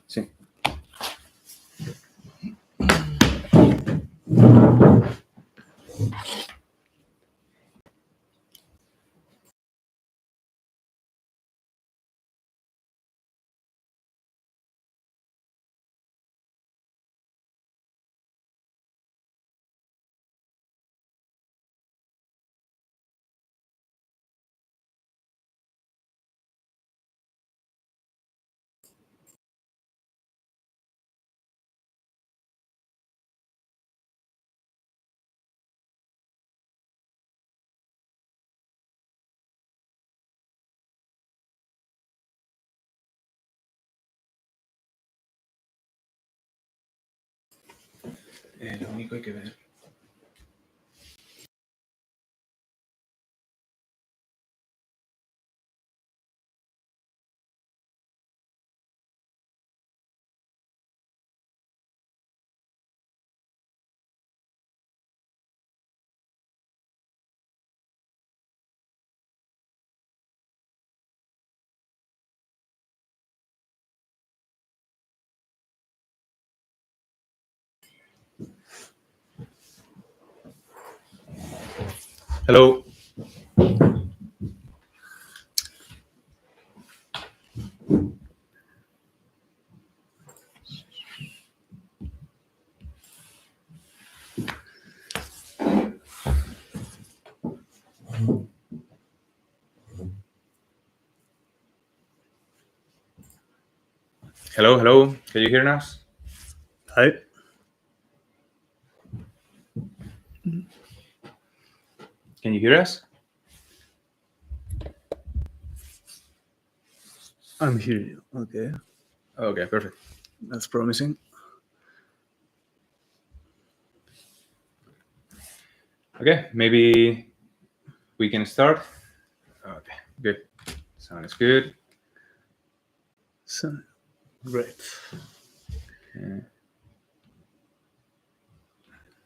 Sí. Lo único hay que ver. Hello. Hello. Can you hear us? Hi. Can you hear us? I'm here. Okay. Okay, perfect. That's promising. Okay, maybe we can start. Okay, good. Sounds good. So, great.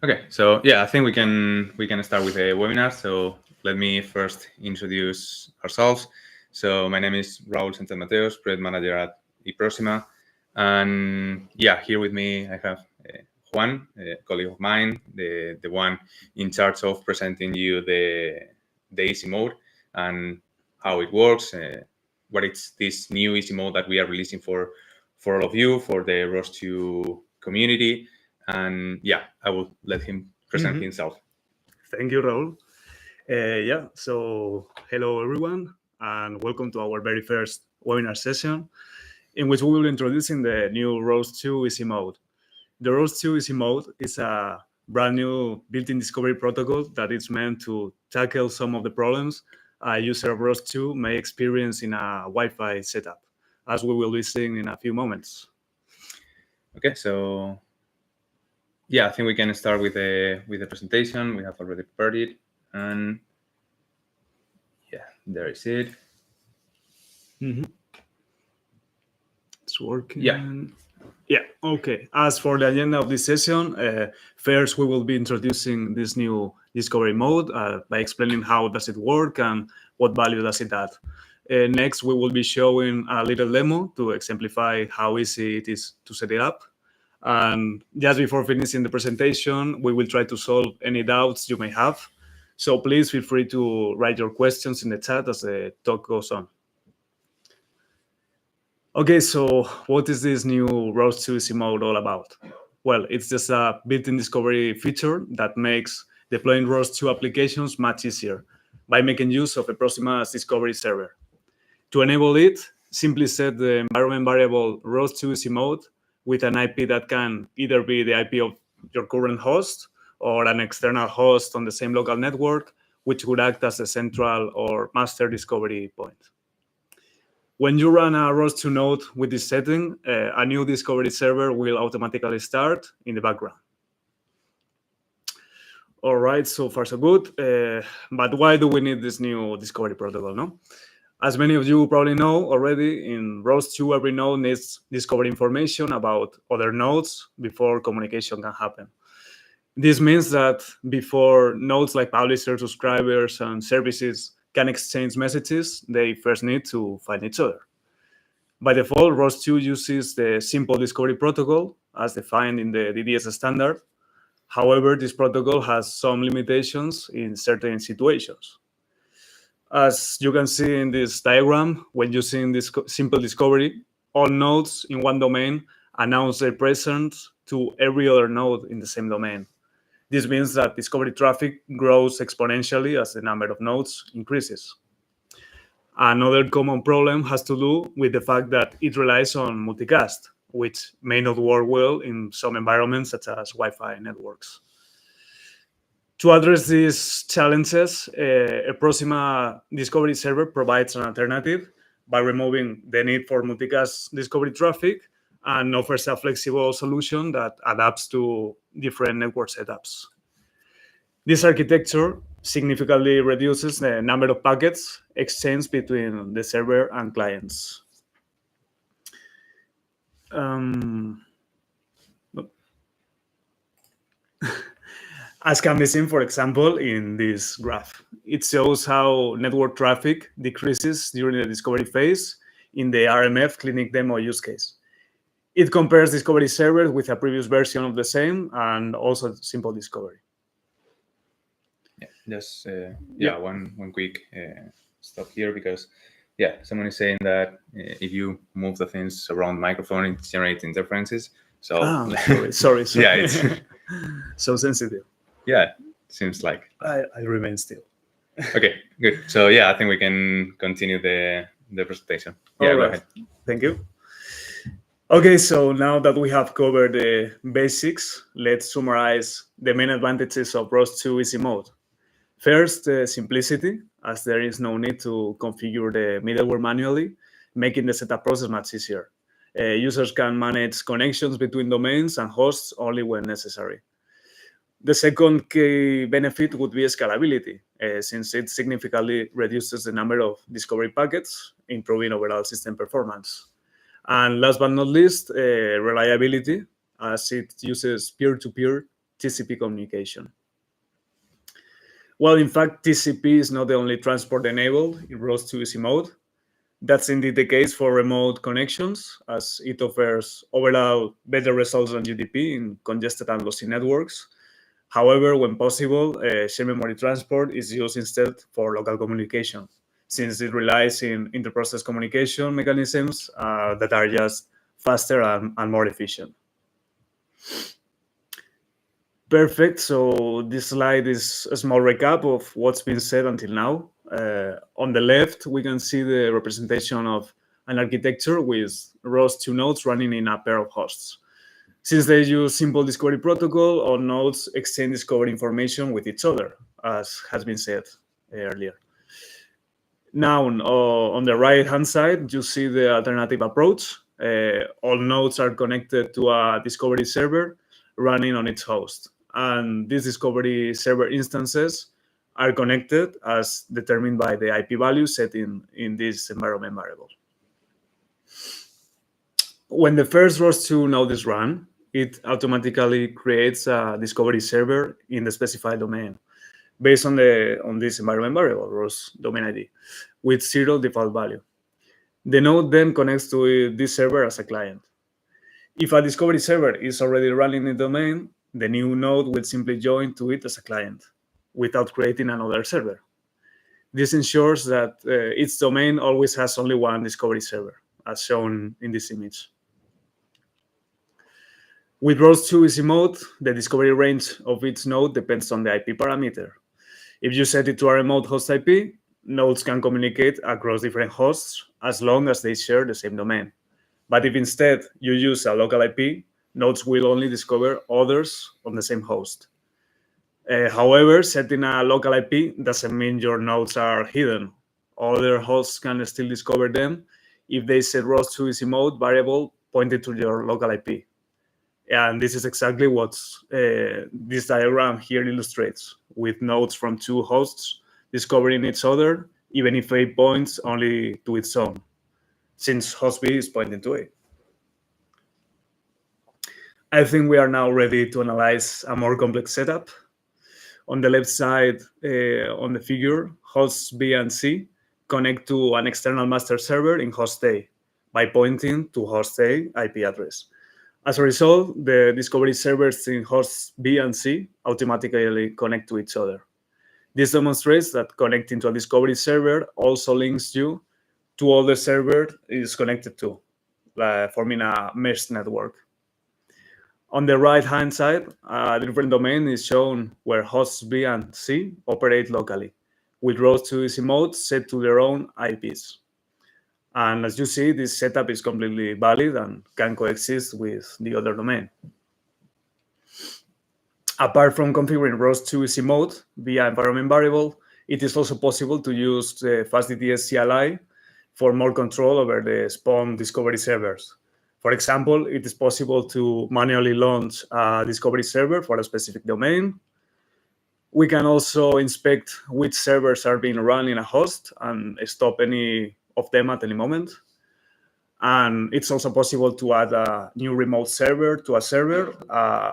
Okay, so yeah, I think we can start with the webinar. So let me first introduce ourselves. So my name is Raúl Sánchez Mateos, project manager at eProxima, and yeah, here with me I have Juan, a colleague of mine, the one in charge of presenting you the easy mode and how it works, what it's this new easy mode that we are releasing for all of you, for the ROS2 community. And yeah, I will let him present himself. Thank you, Raul. So hello everyone, and welcome to our very first webinar session, in which we will be introducing the new ROS2 easy mode. The ROS2 easy mode is a brand new built-in discovery protocol that is meant to tackle some of the problems a user of ROS2 may experience in a Wi-Fi setup, as we will be seeing in a few moments. Okay, so yeah, I think we can start with the presentation. We have already prepared it, and yeah, there is it. It's working. Yeah. Okay. As for the agenda of this session, first we will be introducing this new discovery mode by explaining how does it work and what value does it add. Next, we will be showing a little demo to exemplify how easy it is to set it up. And just before finishing the presentation, we will try to solve any doubts you may have. So please feel free to write your questions in the chat as the talk goes on. Okay, so what is this new ROS2 easy mode all about? Well, it's just a built-in discovery feature that makes deploying ROS2 applications much easier by making use of eProxima's discovery server. To enable it, simply set the environment variable ROS2 easy mode with an IP that can either be the IP of your current host or an external host on the same local network, which would act as a central or master discovery point. When you run a ROS2 node with this setting, a new discovery server will automatically start in the background. All right, so far so good. But why do we need this new discovery protocol, no? As many of you probably know already, in ROS2, every node needs discovery information about other nodes before communication can happen. This means that before nodes like publishers, subscribers, and services can exchange messages, they first need to find each other. By default, ROS2 uses the simple discovery protocol as defined in the DDS standard. However, this protocol has some limitations in certain situations. As you can see in this diagram, when using this simple discovery, all nodes in one domain announce their presence to every other node in the same domain. This means that discovery traffic grows exponentially as the number of nodes increases. Another common problem has to do with the fact that it relies on multicast, which may not work well in some environments such as Wi-Fi networks. To address these challenges, a Proxima discovery server provides an alternative by removing the need for multicast discovery traffic and offers a flexible solution that adapts to different network setups. This architecture significantly reduces the number of packets exchanged between the server and clients. As can be seen, for example, in this graph. It shows how network traffic decreases during the discovery phase in the RMF clinic demo use case. It compares discovery servers with a previous version of the same and also simple discovery. Yeah, just one quick stop here because someone is saying that if you move the things around the microphone, it generates interferences. So sorry. Yeah, it's so sensitive. Yeah, seems like. I remain still. Okay, good. So I think we can continue the presentation. Yeah, go ahead. Thank you. Okay, so now that we have covered the basics, let's summarize the main advantages of ROS2 easy mode. First, simplicity, as there is no need to configure the middleware manually, making the setup process much easier. Users can manage connections between domains and hosts only when necessary. The second key benefit would be scalability, since it significantly reduces the number of discovery packets, improving overall system performance. And last but not least, reliability, as it uses peer-to-peer TCP communication. Well, in fact, TCP is not the only transport enabled in ROS2 easy mode. That's indeed the case for remote connections, as it offers overall better results than UDP in congested and lossy networks. However, when possible, shared memory transport is used instead for local communication, since it relies in inter-process communication mechanisms that are just faster and more efficient. Perfect. So this slide is a small recap of what's been said until now. On the left, we can see the representation of an architecture with ROS2 nodes running in a pair of hosts. Since they use simple discovery protocol, all nodes exchange discovery information with each other, as has been said earlier. Now, on the right-hand side, you see the alternative approach. All nodes are connected to a discovery server running on its host. And these discovery server instances are connected as determined by the IP value set in this environment variable. When the first ROS2 node is run, it automatically creates a discovery server in the specified domain based on this environment variable, ROS domain ID, with 0 default value. The node then connects to this server as a client. If a discovery server is already running in the domain, the new node will simply join to it as a client without creating another server. This ensures that its domain always has only one discovery server, as shown in this image. With ROS2 easy mode, the discovery range of each node depends on the IP parameter. If you set it to a remote host IP, nodes can communicate across different hosts as long as they share the same domain. But if instead you use a local IP, nodes will only discover others on the same host. However, setting a local IP doesn't mean your nodes are hidden. Other hosts can still discover them if they set ROS2 easy mode variable pointed to your local IP. And this is exactly what this diagram here illustrates, with nodes from two hosts discovering each other, even if A points only to its own, since host B is pointing to A. I think we are now ready to analyze a more complex setup. On the left side, on the figure, hosts B and C connect to an external master server in host A, by pointing to host A IP address. As a result, the discovery servers in hosts B and C automatically connect to each other. This demonstrates that connecting to a discovery server also links you to all the server it is connected to, forming a mesh network. On the right-hand side, a different domain is shown where hosts B and C operate locally, with ROS2 modes set to their own IPs. And as you see, this setup is completely valid and can coexist with the other domain. Apart from configuring ROS2 mode via environment variable, it is also possible to use the FastDTS CLI for more control over the spawn discovery servers. For example, it is possible to manually launch a discovery server for a specific domain. We can also inspect which servers are being run in a host and stop any of them at any moment. And it's also possible to add a new remote server to a server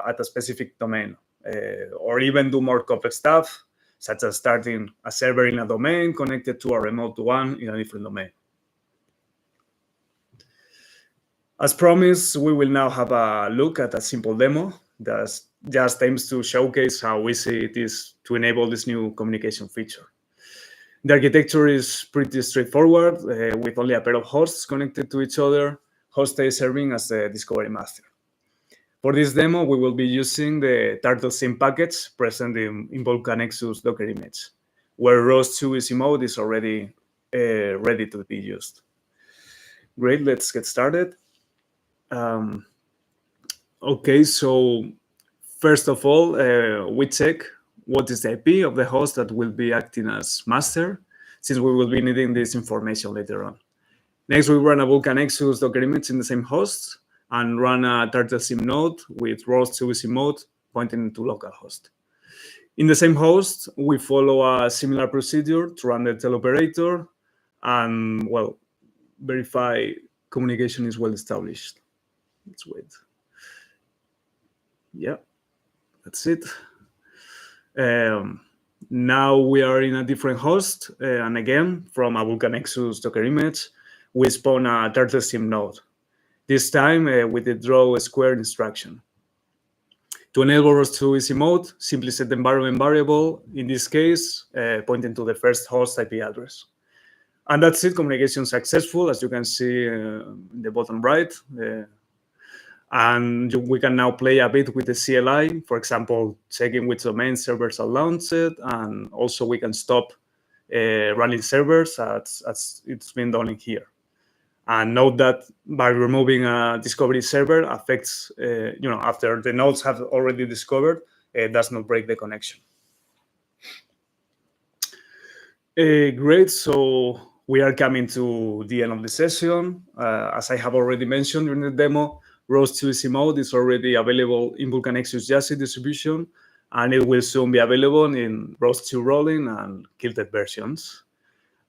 at a specific domain, or even do more complex stuff, such as starting a server in a domain connected to a remote one in a different domain. As promised, we will now have a look at a simple demo that just aims to showcase how easy it is to enable this new communication feature. The architecture is pretty straightforward, with only a pair of hosts connected to each other, host A serving as the discovery master. For this demo, we will be using the TurtleSim package present in VolcaNexus Docker image, where ROS2 easy mode is already ready to be used. Great, let's get started. Okay, so first of all, we check what is the IP of the host that will be acting as master, since we will be needing this information later on. Next, we run a VolcaNexus Docker image in the same host and run a TurtleSim node with ROS2 easy mode pointing to localhost. In the same host, we follow a similar procedure to run the teleoperator and, well, verify communication is well established. Let's wait. Yeah, that's it. Now we are in a different host, and again, from a VolcaNexus Docker image, we spawn a TurtleSim node, this time with the draw square instruction. To enable ROS2 easy mode, simply set the environment variable, in this case, pointing to the first host IP address. And that's it, communication successful, as you can see in the bottom right. And we can now play a bit with the CLI, for example, checking which domain servers are launched, and also we can stop running servers as it's been done in here. And note that by removing a discovery server affects, after the nodes have already discovered, does not break the connection. Great, so we are coming to the end of the session. As I have already mentioned during the demo, ROS2 easy mode is already available in VolcaNexus Yassi distribution, and it will soon be available in ROS2 rolling and Kilted versions.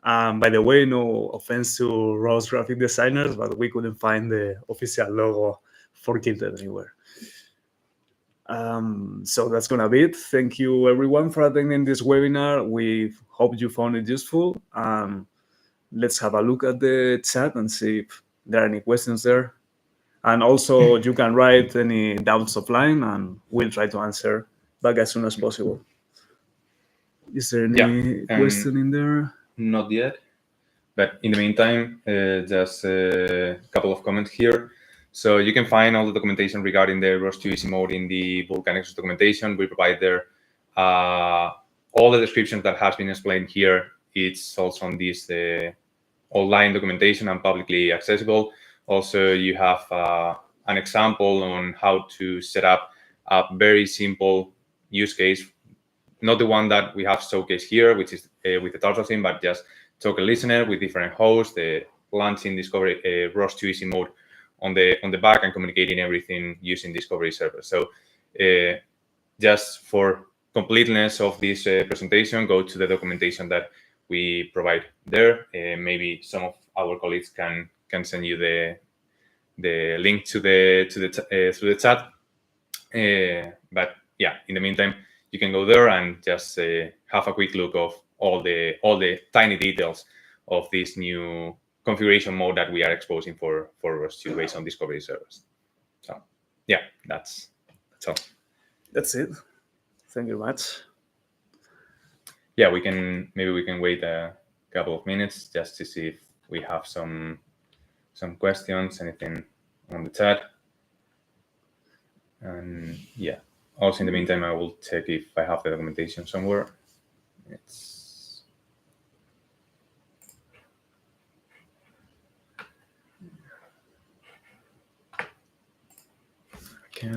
By the way, no offense to ROS graphic designers, but we couldn't find the official logo for Kilted anywhere. So that's gonna be it. Thank you everyone for attending this webinar. We hope you found it useful. Let's have a look at the chat and see if there are any questions there. And also you can write any doubts offline and we'll try to answer back as soon as possible. Is there any question in there? Not yet, but in the meantime, just a couple of comments here. So you can find all the documentation regarding the ROS2 easy mode in the VolcaNexus documentation. We provide there all the descriptions that has been explained here. It's also on this online documentation and publicly accessible. Also, you have an example on how to set up a very simple use case, not the one that we have showcased here, which is with the TurtleSim, but just token listener with different hosts, launching discovery ROS2 easy mode on the back and communicating everything using discovery server. So just for completeness of this presentation, go to the documentation that we provide there. Maybe some of our colleagues can send you the link to through the chat. But yeah, in the meantime, you can go there and just have a quick look of all the tiny details of this new configuration mode that we are exposing for ROS2 based on discovery servers. So yeah, that's all. That's it. Thank you very much. Yeah, maybe we can wait a couple of minutes just to see if we have some questions, anything on the chat. And yeah, also in the meantime, I will check if I have the documentation somewhere. It's okay.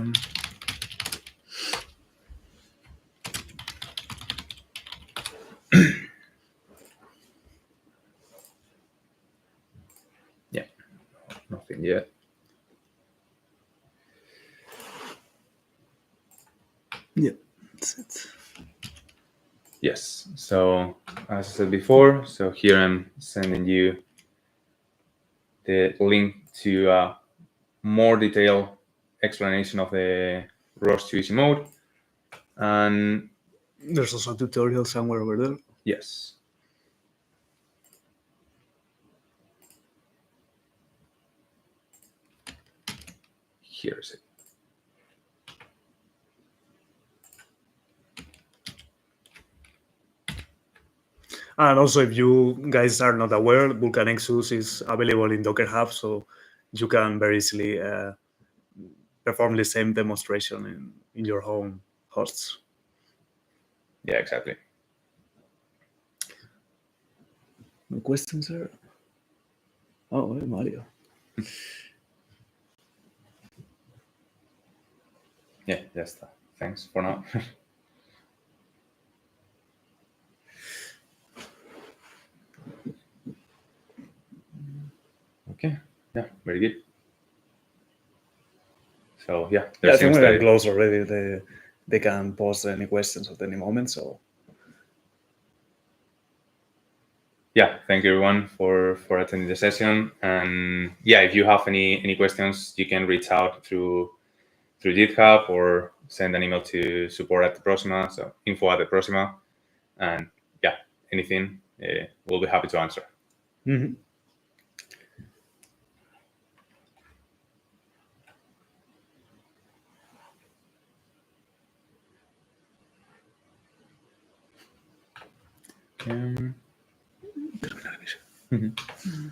Yeah, nothing yet. Yeah, that's it. Yes. So as I said before, so here I'm sending you the link to a more detailed explanation of the ROS2 easy mode. And There's also a tutorial somewhere over there. yes. Here's it. And also, if you guys are not aware, Vulkan Nexus is available in Docker Hub, so you can very easily perform the same demonstration in your home hosts. Yeah, exactly. No questions there? Oh, hey, Mario. Yeah, just thanks for now. Okay. Yeah, very good. So yeah, Yeah, I think we that can close already. They can post any questions at any moment. So yeah, thank you everyone for attending the session. And yeah, if you have any questions, you can reach out through GitHub or send an email to support@Proxima, so info@Proxima, and yeah, anything we'll be happy to answer. mm-hmm. Mm-hmm.